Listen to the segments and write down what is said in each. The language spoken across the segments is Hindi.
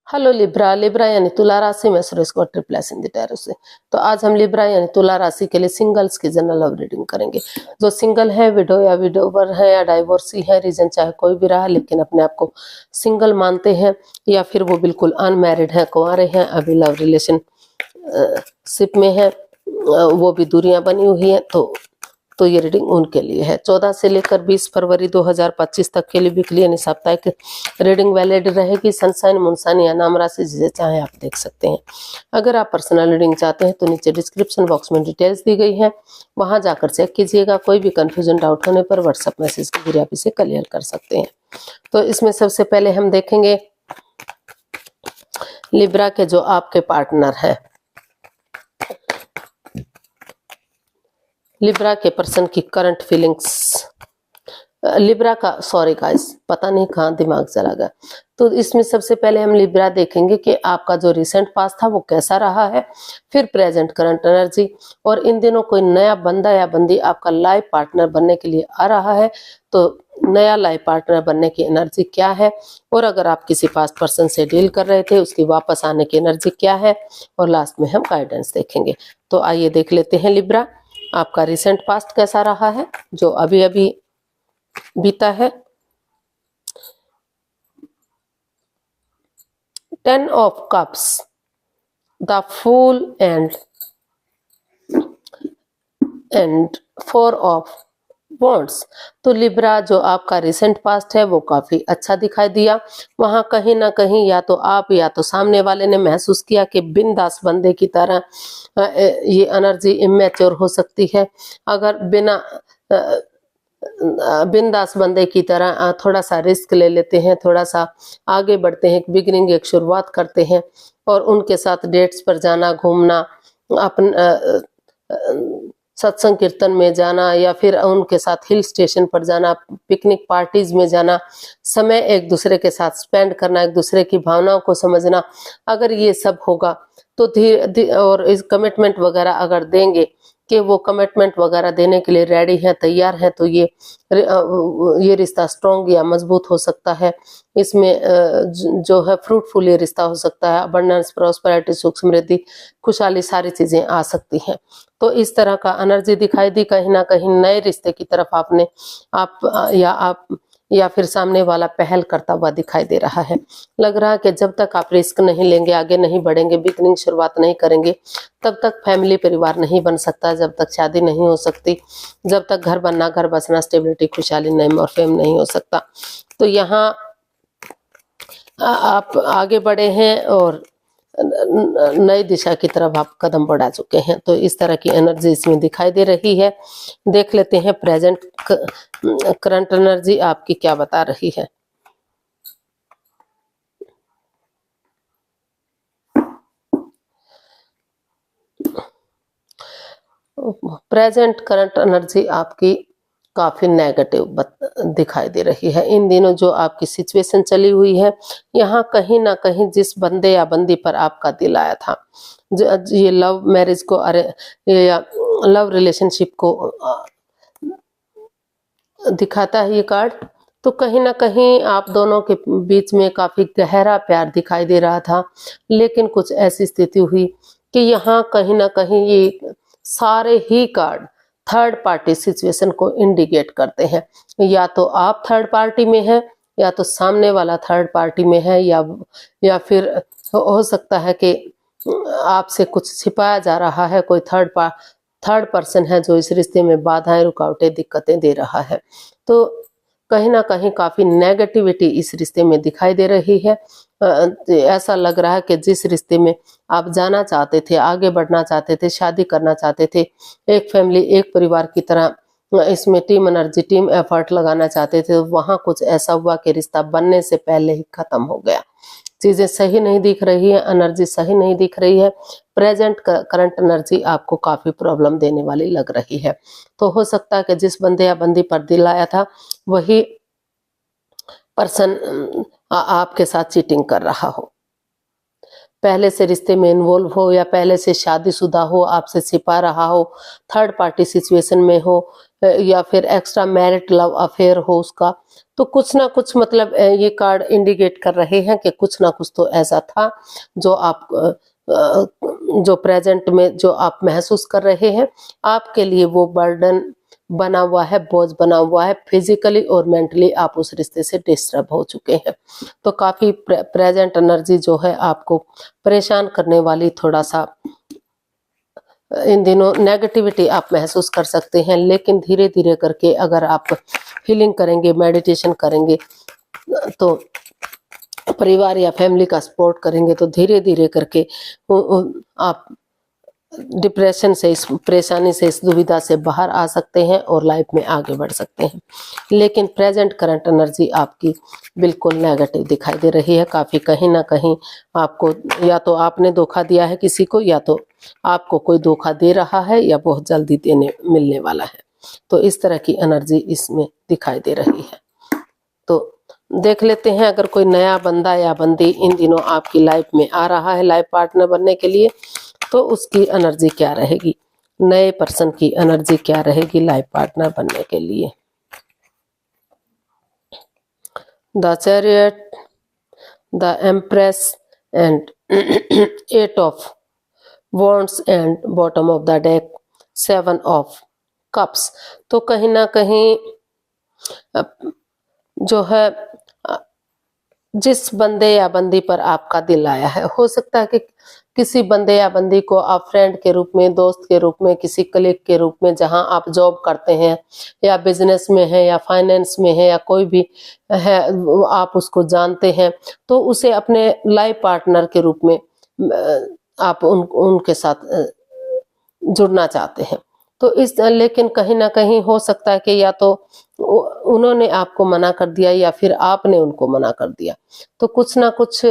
Hello Libra. लिब्रा यानी तुला राशि में सुरेश को triple S in the tarot से। तो आज हम लिब्रा यानी तुला राशि के लिए सिंगल्स की जनरल लव रीडिंग करेंगे। जो सिंगल है, विडो या विडोवर है या डाइवोर्सी है, रीजन चाहे कोई भी रहा, लेकिन अपने आप को सिंगल मानते हैं, या फिर वो बिल्कुल अनमैरिड है, कुंवारे हैं, अभी लव रिलेशन शिप में है, वो भी दूरियां बनी हुई है, तो ये रीडिंग उनके लिए है। 14 से लेकर 20 फरवरी 2025 तक के लिए वीकली यानी साप्ताहिक रीडिंग वैलिड रहेगी। सनसाइन, मूनसाइन या नाम राशि जिसे चाहे आप देख सकते हैं। अगर आप पर्सनल रीडिंग चाहते हैं तो नीचे डिस्क्रिप्शन बॉक्स में डिटेल्स दी गई है, वहां जाकर चेक कीजिएगा। कोई भी कंफ्यूजन, डाउट होने पर व्हाट्सएप मैसेज के जरिए आप इसे क्लियर कर सकते हैं। तो इसमें सबसे पहले हम देखेंगे लिब्रा के जो आपके पार्टनर है, लिब्रा के पर्सन की करंट फीलिंग्स। लिब्रा का, सॉरी गाइस, पता नहीं कहाँ दिमाग चला गया। तो इसमें सबसे पहले हम लिब्रा देखेंगे कि आपका जो रिसेंट पास्ट था वो कैसा रहा है, फिर प्रेजेंट करंट एनर्जी, और इन दिनों कोई नया बंदा या बंदी आपका लाइफ पार्टनर बनने के लिए आ रहा है तो नया लाइफ पार्टनर बनने की एनर्जी क्या है, और अगर आप किसी पास्ट पर्सन से डील कर रहे थे उसकी वापस आने की एनर्जी क्या है, और लास्ट में हम गाइडेंस देखेंगे। तो आइए देख लेते हैं लिब्रा, आपका रिसेंट पास्ट कैसा रहा है जो अभी अभी बीता है। 10 of cups, the fool and 4 of wands. तो लिब्रा जो आपका रिसेंट पास्ट है वो काफी अच्छा दिखाई दिया। वहां कहीं ना कहीं या तो आप या तो सामने वाले ने महसूस किया कि बिंदास बंदे की तरह ये एनर्जी इमेच्योर हो सकती है। अगर बिना बिंदास बंदे की तरह थोड़ा सा रिस्क ले लेते हैं, थोड़ा सा आगे बढ़ते हैं, एक बिगिनिंग, एक शुरुआत करते हैं, और उनके साथ डेट्स पर जाना, घूमना, अपन सत्संग कीर्तन में जाना, या फिर उनके साथ हिल स्टेशन पर जाना, पिकनिक पार्टीज में जाना, समय एक दूसरे के साथ स्पेंड करना, एक दूसरे की भावनाओं को समझना, अगर ये सब होगा तो धीरे और इस कमिटमेंट वगैरह अगर देंगे कि वो कमिटमेंट वगैरह देने के लिए रेडी हैं, तैयार हैं, तो ये रिश्ता स्ट्रॉन्ग या मजबूत हो सकता है। इसमें जो है फ्रूटफुल ये रिश्ता हो सकता है। अबंडेंस, प्रॉस्पेरिटी, सुख समृद्धि, खुशहाली, सारी चीजें आ सकती हैं। तो इस तरह का एनर्जी दिखाई दी। कहीं ना कहीं नए रिश्ते की तरफ आप या फिर सामने वाला पहल करता हुआ दिखाई दे रहा है। लग रहा है कि जब तक आप रिस्क नहीं लेंगे, आगे नहीं बढ़ेंगे, बिगनिंग शुरुआत नहीं करेंगे, तब तक फैमिली परिवार नहीं बन सकता, जब तक शादी नहीं हो सकती, जब तक घर बनना, घर बसना, स्टेबिलिटी, खुशहाली, नेम और फेम नहीं हो सकता। तो यहाँ आप आगे बढ़े हैं और नई दिशा की तरफ आप कदम बढ़ा चुके हैं। तो इस तरह की एनर्जी इसमें दिखाई दे रही है। देख लेते हैं प्रेजेंट करंट एनर्जी आपकी क्या बता रही है। प्रेजेंट करंट एनर्जी आपकी काफी नेगेटिव दिखाई दे रही है। इन दिनों जो आपकी सिचुएशन चली हुई है, यहाँ कहीं ना कहीं जिस बंदे या बंदी पर आपका दिल आया था, ये लव मैरिज को, अरे या लव रिलेशनशिप को दिखाता है ये कार्ड, तो कहीं ना कहीं आप दोनों के बीच में काफी गहरा प्यार दिखाई दे रहा था। लेकिन कुछ ऐसी स्थिति हुई कि यहाँ कहीं ना कहीं ये सारे ही कार्ड थर्ड पार्टी सिचुएशन को इंडिकेट करते हैं। या तो आप थर्ड पार्टी में हैं, या तो सामने वाला थर्ड पार्टी में है, या फिर हो सकता है कि आपसे कुछ छिपाया जा रहा है। कोई थर्ड पर्सन है जो इस रिश्ते में बाधाएं, रुकावटें, दिक्कतें दे रहा है। तो कहीं ना कहीं काफी नेगेटिविटी इस रिश्ते में दिखाई दे रही है। ऐसा लग रहा है कि जिस रिश्ते में आप जाना चाहते थे, आगे बढ़ना चाहते थे, शादी करना चाहते थे, एक फैमिली, एक परिवार की तरह इसमें टीम एनर्जी, टीम एफर्ट लगाना चाहते थे, वहां कुछ ऐसा हुआ कि रिश्ता बनने से पहले ही खत्म हो गया। चीजें सही नहीं दिख रही है, एनर्जी सही नहीं दिख रही है। प्रेजेंट करंट एनर्जी आपको काफी प्रॉब्लम देने वाली लग रही है। तो हो सकता है कि जिस बंदे या बंदी पर दिल आया था वही पर्सन आपके साथ चीटिंग कर रहा हो, पहले से रिश्ते में इन्वॉल्व हो, या पहले से शादीशुदा हो, आपसे छिपा रहा हो, थर्ड पार्टी सिचुएशन में हो, या फिर एक्स्ट्रा मैरिट लव अफेयर हो उसका। तो कुछ ना कुछ मतलब ये कार्ड इंडिकेट कर रहे हैं कि कुछ ना कुछ तो ऐसा था जो आप जो प्रेजेंट में जो आप महसूस कर रहे हैं, आपके लिए वो बर्डन बना हुआ है, बोझ बना हुआ है। फिजिकली और मेंटली आप उस रिश्ते से डिस्टर्ब हो चुके हैं। तो काफी प्रेजेंट एनर्जी जो है आपको परेशान करने वाली, थोड़ा सा इन दिनों नेगेटिविटी आप महसूस कर सकते हैं, लेकिन धीरे धीरे करके अगर आप हीलिंग करेंगे, मेडिटेशन करेंगे, तो परिवार या फैमिली का सपोर्ट करेंगे, तो धीरे धीरे करके आप डिप्रेशन से, इस परेशानी से, इस दुविधा से बाहर आ सकते हैं और लाइफ में आगे बढ़ सकते हैं। लेकिन प्रेजेंट करंट एनर्जी आपकी बिल्कुल नेगेटिव दिखाई दे रही है। काफ़ी कहीं ना कहीं आपको, या तो आपने धोखा दिया है किसी को, या तो आपको कोई धोखा दे रहा है, या बहुत जल्दी देने मिलने वाला है। तो इस तरह की एनर्जी इसमें दिखाई दे रही है। तो देख लेते हैं, अगर कोई नया बंदा या बंदी इन दिनों आपकी लाइफ में आ रहा है लाइफ पार्टनर बनने के लिए, तो उसकी एनर्जी क्या रहेगी, नए पर्सन की एनर्जी क्या रहेगी लाइफ पार्टनर बनने के लिए। The chariot, the empress and 8 of wands and bottom of the deck 7 of cups. तो कहीं ना कहीं जो है जिस बंदे या बंदी पर आपका दिल आया है, हो सकता है कि किसी बंदे या बंदी को आप फ्रेंड के रूप में, दोस्त के रूप में, किसी कलीग के रूप में, जहां आप जॉब करते हैं या बिजनेस में है या फाइनेंस में है या कोई भी है, आप उसको जानते हैं, तो उसे अपने लाइफ पार्टनर के रूप में आप उनके साथ जुड़ना चाहते हैं। तो लेकिन कहीं ना कहीं हो सकता है कि या तो उन्होंने आपको मना कर दिया या फिर आपने उनको मना कर दिया। तो कुछ ना कुछ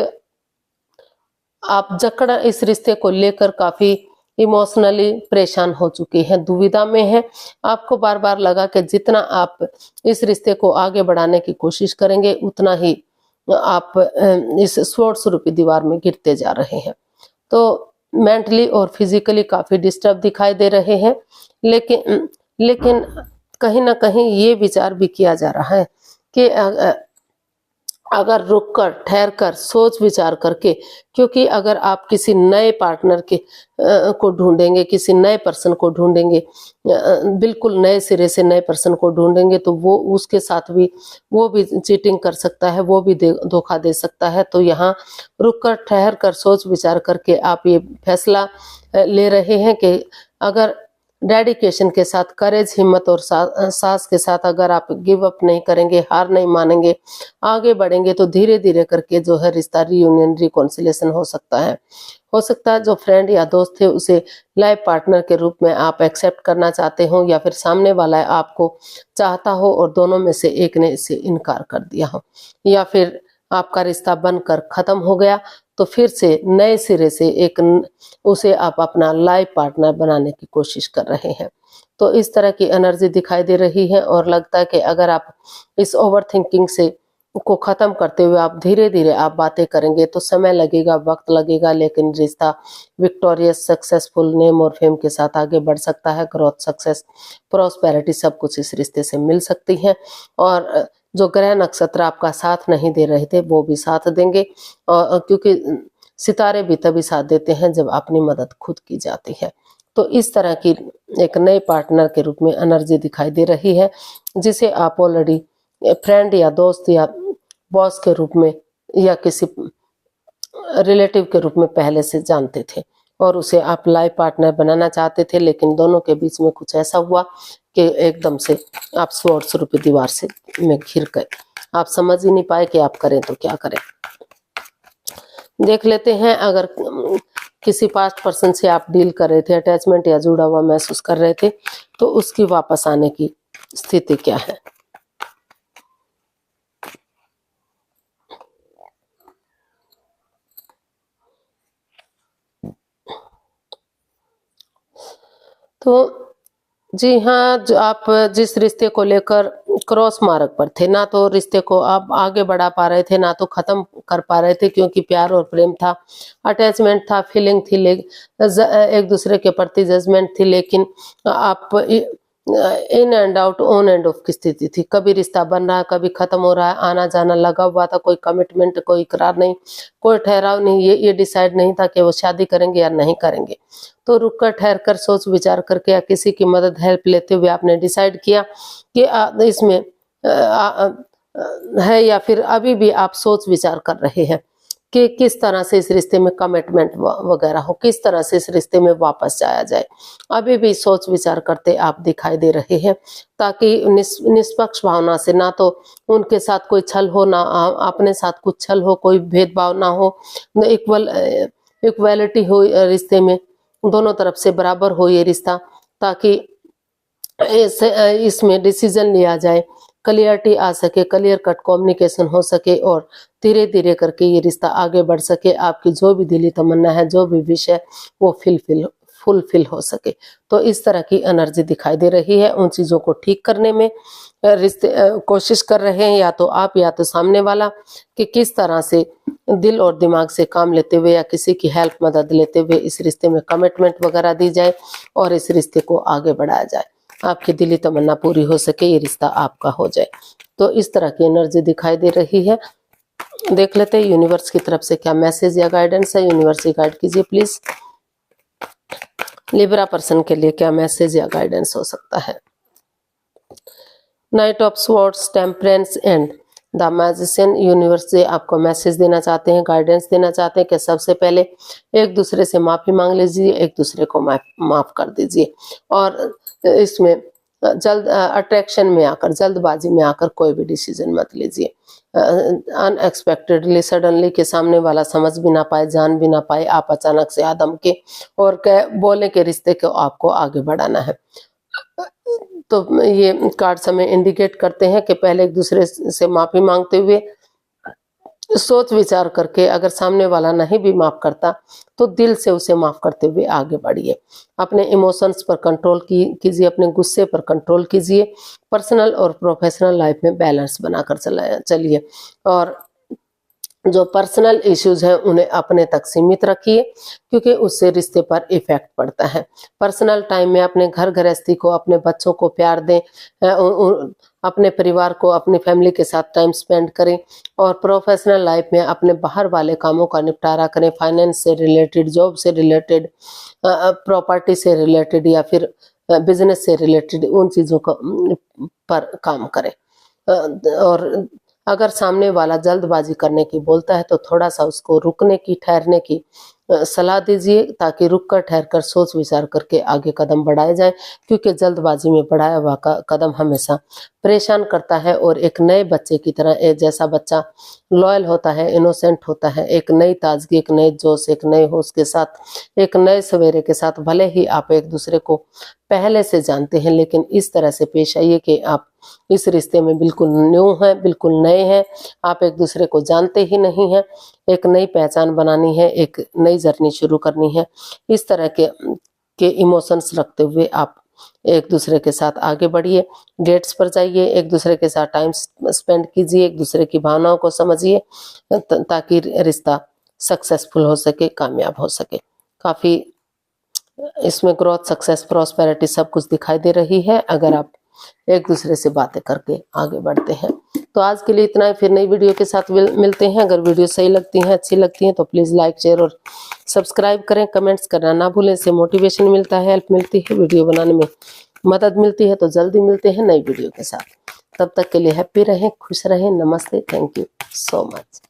आप जकड़ इस रिश्ते को लेकर काफी इमोशनली परेशान हो चुके हैं, दुविधा में हैं। आपको बार बार लगा कि जितना आप इस रिश्ते को आगे बढ़ाने की कोशिश करेंगे, उतना ही आप इस स्वॉर्ड स्वरूपी दीवार में गिरते जा रहे हैं। तो मेंटली और फिजिकली काफी डिस्टर्ब दिखाई दे रहे हैं। लेकिन कहीं ना कहीं ये विचार भी किया जा रहा है कि अगर रुककर, ठहर कर, सोच विचार करके, क्योंकि अगर आप किसी नए पार्टनर के को ढूंढेंगे, किसी नए पर्सन को ढूंढेंगे, बिल्कुल नए सिरे से नए पर्सन को ढूंढेंगे, तो वो उसके साथ भी, वो भी चीटिंग कर सकता है, वो भी धोखा दे सकता है। तो यहाँ रुककर, ठहर कर, सोच विचार करके आप ये फैसला ले रहे हैं कि अगर डेडिकेशन के साथ, करेज, हिम्मत और साहस के साथ अगर आप गिव अप नहीं करेंगे, हार नहीं मानेंगे, आगे बढ़ेंगे, तो धीरे धीरे करके जो है रिश्ता रियूनियन, रिकॉन्सिलेशन हो सकता है। हो सकता है जो फ्रेंड या दोस्त थे उसे लाइफ पार्टनर के रूप में आप एक्सेप्ट करना चाहते हो, या फिर सामने वाला आपको चाहता हो और दोनों में से एक ने इससे इनकार कर दिया हो, या फिर आपका रिश्ता बनकर खत्म हो गया, तो फिर से नए सिरे से उसे आप अपना लाइफ पार्टनर बनाने की कोशिश कर रहे हैं। तो इस तरह की एनर्जी दिखाई दे रही है, और लगता है कि अगर आप इस ओवर थिंकिंग से को खत्म करते हुए आप धीरे धीरे आप बातें करेंगे, तो समय लगेगा, वक्त लगेगा, लेकिन रिश्ता विक्टोरियस, सक्सेसफुल, नेम और फेम के साथ आगे बढ़ सकता है। ग्रोथ, सक्सेस, प्रॉस्पेरिटी सब कुछ इस रिश्ते से मिल सकती है। और जो ग्रह नक्षत्र आपका साथ नहीं दे रहे थे वो भी साथ देंगे, और क्योंकि सितारे भी तभी साथ देते हैं जब अपनी मदद खुद की जाती है। तो इस तरह की एक नए पार्टनर के रूप में एनर्जी दिखाई दे रही है, जिसे आप ऑलरेडी फ्रेंड या दोस्त या बॉस के रूप में या किसी रिलेटिव के रूप में पहले से जानते थे, और उसे आप लाइफ पार्टनर बनाना चाहते थे। लेकिन दोनों के बीच में कुछ ऐसा हुआ कि एकदम से आप स्वॉर्ड स्वरूपी दीवार से में घिर गए। आप समझ ही नहीं पाए कि आप करें तो क्या करें। देख लेते हैं, अगर किसी पास्ट पर्सन से आप डील कर रहे थे, अटैचमेंट या जुड़ा हुआ महसूस कर रहे थे, तो उसकी वापस आने की स्थिति क्या है। तो जी हाँ, जो आप जिस रिश्ते को लेकर क्रॉस मार्ग पर थे, ना तो रिश्ते को आप आगे बढ़ा पा रहे थे, ना तो खत्म कर पा रहे थे, क्योंकि प्यार और प्रेम था, अटैचमेंट था, फीलिंग थी, एक दूसरे के प्रति जजमेंट थी, लेकिन आप in and out, on end of की स्थिति थी। कभी रिश्ता बन रहा है, कभी खत्म हो रहा है, आना जाना लगा हुआ था, कोई कमिटमेंट, कोई इकरार नहीं, कोई ठहराव नहीं, ये डिसाइड नहीं था कि वो शादी करेंगे या नहीं करेंगे। तो रुक कर, ठहर कर, सोच विचार करके या किसी की मदद, हेल्प लेते हुए आपने डिसाइड किया कि इसमें है, या फिर अभी भी आप सोच विचार कर रहे हैं कि किस तरह से इस रिश्ते में कमिटमेंट वगैरह हो, किस तरह से इस रिश्ते में वापस जाया जाए। अभी भी सोच विचार करते आप दिखाई दे रहे हैं, ताकि निष्पक्ष भावना से, ना तो उनके साथ कोई छल हो, ना अपने साथ कुछ छल हो, कोई भेदभाव ना हो, इक्वलिटी हो रिश्ते में, दोनों तरफ से बराबर हो ये रिश्ता, ताकि इसमें डिसीजन लिया जाए, क्लियरिटी आ सके, क्लियर कट कम्युनिकेशन हो सके और धीरे धीरे करके ये रिश्ता आगे बढ़ सके। आपकी जो भी दिली तमन्ना है, जो भी विश है, वो फुलफिल हो सके। तो इस तरह की एनर्जी दिखाई दे रही है। उन चीज़ों को ठीक करने में रिश्ते कोशिश कर रहे हैं, या तो आप या तो सामने वाला, कि किस तरह से दिल और दिमाग से काम लेते हुए या किसी की हेल्प, मदद लेते हुए इस रिश्ते में कमिटमेंट वगैरह दी जाए और इस रिश्ते को आगे बढ़ाया जाए, आपकी दिली तमन्ना पूरी हो सके, ये रिश्ता आपका हो जाए। तो इस तरह की एनर्जी दिखाई दे रही है। देख लेते हैं यूनिवर्स की तरफ से क्या मैसेज या गाइडेंस है। यूनिवर्स गाइड कीजिए प्लीज, लिब्रा पर्सन के लिए क्या मैसेज या गाइडेंस हो सकता है। Night of swords, temperance and the magician. Universe से आपको मैसेज देना चाहते हैं, गाइडेंस देना चाहते हैं कि सबसे पहले एक दूसरे से माफी मांग लीजिए, एक दूसरे को माफ कर दीजिए, और इसमें जल्द अट्रैक्शन में आकर, जल्दबाजी में आकर कोई भी डिसीजन मत लीजिए। अनएक्सपेक्टेडली, सडनली, के सामने वाला समझ भी ना पाए, जान भी ना पाए, आप अचानक से आदम के और बोले के रिश्ते को आपको आगे बढ़ाना है। तो ये कार्ड्स हमें इंडिकेट करते हैं कि पहले एक दूसरे से माफी मांगते हुए, सोच विचार करके, अगर सामने वाला नहीं भी माफ करता तो दिल से उसे माफ करते हुए आगे बढ़िए। अपने इमोशंस पर कंट्रोल कीजिए, अपने गुस्से पर कंट्रोल कीजिए, पर्सनल और प्रोफेशनल लाइफ में बैलेंस बनाकर चलिए, और जो पर्सनल इश्यूज हैं उन्हें अपने तक सीमित रखिए, क्योंकि उससे रिश्ते पर इफेक्ट पड़ता है। पर्सनल टाइम में अपने घर गृहस्थी को, अपने बच्चों को प्यार दें, अपने परिवार को, अपनी फैमिली के साथ टाइम स्पेंड करें, और प्रोफेशनल लाइफ में अपने बाहर वाले कामों का निपटारा करें, फाइनेंस से रिलेटेड, जॉब से रिलेटेड, प्रॉपर्टी से रिलेटेड, या फिर बिजनेस से रिलेटेड, उन चीज़ों का पर काम करें। और अगर सामने वाला जल्दबाजी करने की बोलता है तो थोड़ा सा उसको रुकने की, ठहरने की सलाह दीजिए, ताकि रुक कर, ठहर कर, सोच विचार करके आगे कदम बढ़ाए जाए, क्योंकि जल्दबाजी में बढ़ाया हुआ कदम हमेशा परेशान करता है। और एक नए बच्चे की तरह, एक जैसा बच्चा लॉयल होता है, इनोसेंट होता है, एक नई ताजगी, एक नए जोश, एक नए होश के साथ, एक नए सवेरे के साथ, भले ही आप एक दूसरे को पहले से जानते हैं, लेकिन इस तरह से पेश आइए कि आप इस रिश्ते में बिल्कुल न्यू हैं, बिल्कुल नए हैं, आप एक दूसरे को जानते ही नहीं हैं। एक नई पहचान बनानी है, एक नई जर्नी शुरू करनी है। इस तरह के इमोशंस रखते हुए आप एक दूसरे के साथ आगे बढ़िए, डेट्स पर जाइए, एक दूसरे के साथ टाइम स्पेंड कीजिए, एक दूसरे की भावनाओं को समझिए, ताकि रिश्ता सक्सेसफुल हो सके, कामयाब हो सके। काफ़ी इसमें ग्रोथ, सक्सेस, प्रॉस्पेरिटी सब कुछ दिखाई दे रही है, अगर आप एक दूसरे से बातें करके आगे बढ़ते हैं। तो आज के लिए इतना ही, फिर नई वीडियो के साथ मिलते हैं। अगर वीडियो सही लगती हैं, अच्छी लगती हैं, तो प्लीज़ लाइक, शेयर और सब्सक्राइब करें। कमेंट्स करना ना भूलें, इससे मोटिवेशन मिलता है, हेल्प मिलती है, वीडियो बनाने में मदद मिलती है। तो जल्दी मिलते हैं नई वीडियो के साथ, तब तक के लिए हैप्पी रहें, खुश रहें। नमस्ते, थैंक यू सो मच।